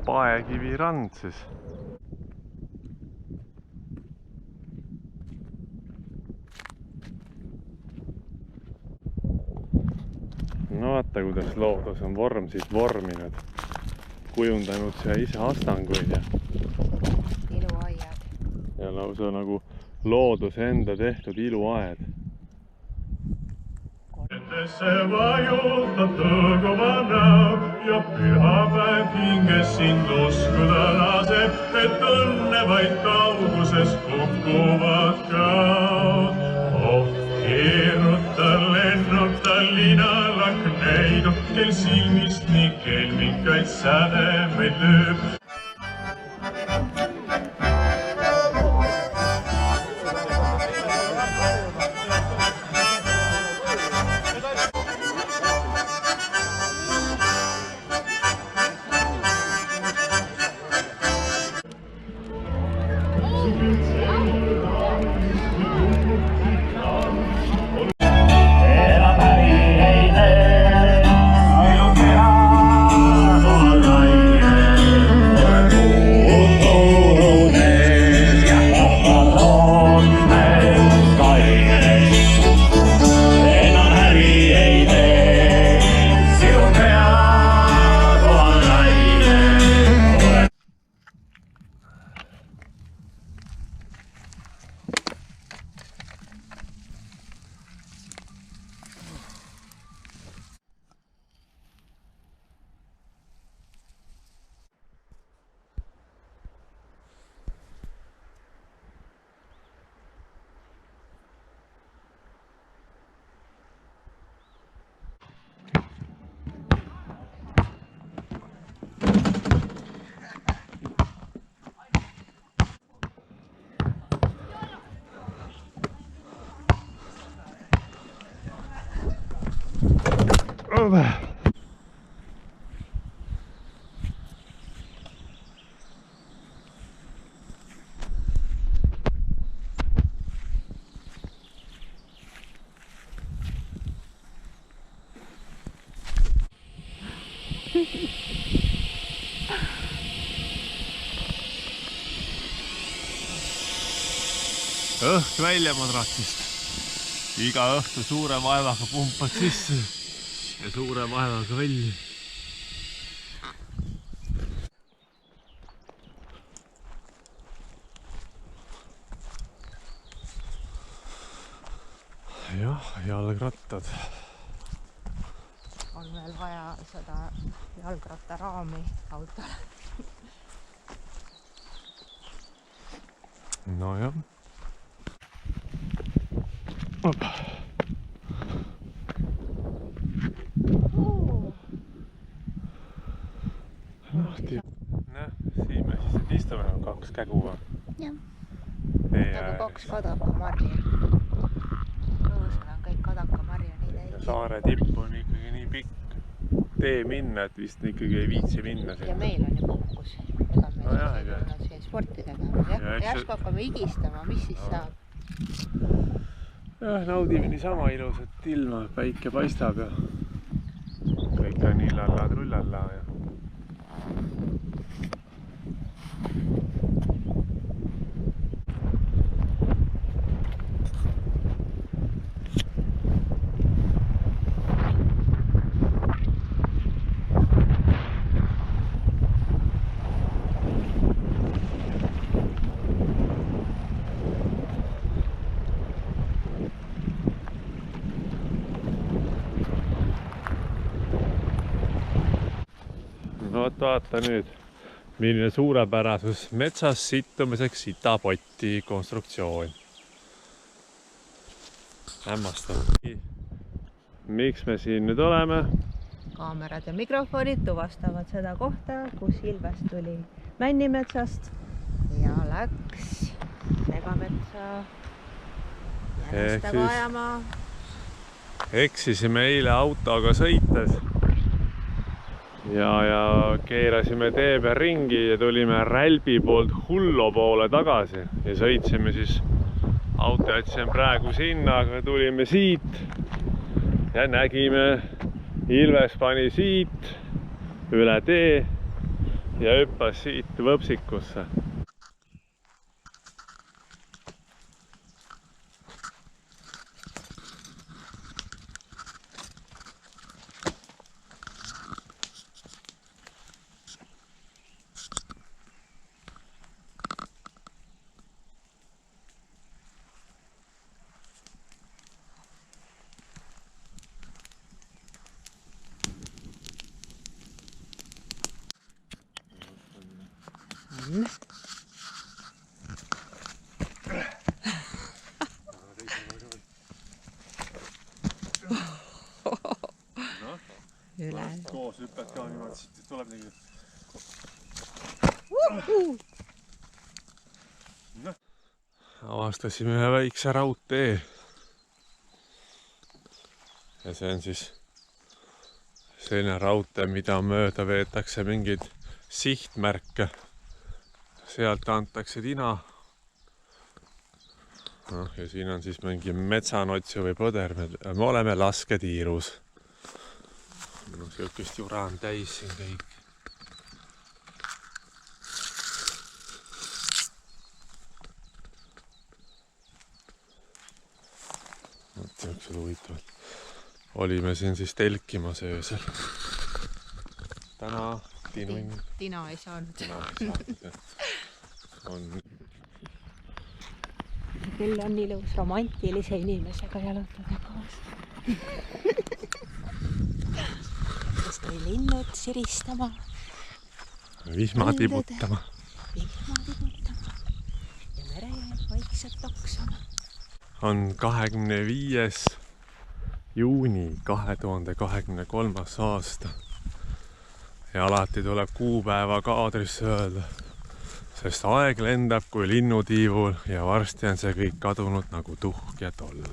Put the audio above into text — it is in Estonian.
Paekivi rand siis. No vaata, kuidas loodus on vormsid vorminud. Kujundanud siia ise astanguid ja iluaiad. Ja lausa nagu looduse enda tehtud iluaed. Se vajutad tõõguva näo ja pühapäev hinges sind uskuda laseb, et õnne vaid kauguses kukuvad käod. Oh, keeruta, lennuta linalak näidub, kel silmist nii kelmikaid sädemeid lööb. Õhk välja madratsist. Iga õhtu suure vaevaga pumpad sisse ja suure vaevaga välja. Jah, jalgrattad. On veel vaja seda jalgrattaraami autole. No jah. Opa. Lahti. Näe, siin me siis nüüd istume nagu 2 kägu. Jah. Nagu 2 kadakamarja. Õõsel on kõik kadakamarja nii täis. Saare tipp on ikkagi nii pikk tee minna, et vist ikkagi ei viitsi minna sinna. Ja meil on ju puhkus. Ega me No jah, ei tulnud siia sporti tegema. Järsku hakkame higistama, mis siis saab? Jah, naudime niisama ilusat ilma, päike paistab ja kõik on illalla-trullalla ja vaata nüüd, milline suurepärasus metsas sittumiseks sitapotti konstruktsioon. Hämmastav. Miks me siin nüüd oleme? Kaamerad ja mikrofonid tuvastavad seda kohta, kus Ilves tuli Männimetsast ja läks Megametsa järjestega ajama. Eksisime eile autoga sõites. Ja keerasime tee peal ringi ja tulime Rälbi poolt Hullo poole tagasi ja sõitsime siis, auto jätsime praegu sinna, aga tulime siit ja nägime, Ilves pani siit üle tee ja hüppas siit võpsikusse. Üle. Koos hüpped ka niimoodi, siit tuleb nii. Avastasime ühe väikse raudtee. Ja see on siis selline raudtee, mida mööda veetakse mingeid sihtmärke. Sealt antakse tina. Ja siin on siis mingi metsanotsu või põder. Me oleme lasketiirus. Siukest jura on täis siin kõik. Siuksed huvitavad. Olime siin siis telkimas öösel. Täna Tina ei saanud. Küll on ilus romantilise inimesega jalutada koos. Kas tõi linnud siristama? Vihma tibutama. Ja mere vaikselt toksama. On 25. juuni 2023. aasta. Ja alati tuleb kuupäeva kaadrisse öelda, sest aeg lendab kui linnutiivul ja varsti on see kõik kadunud nagu tuhk ja tolm.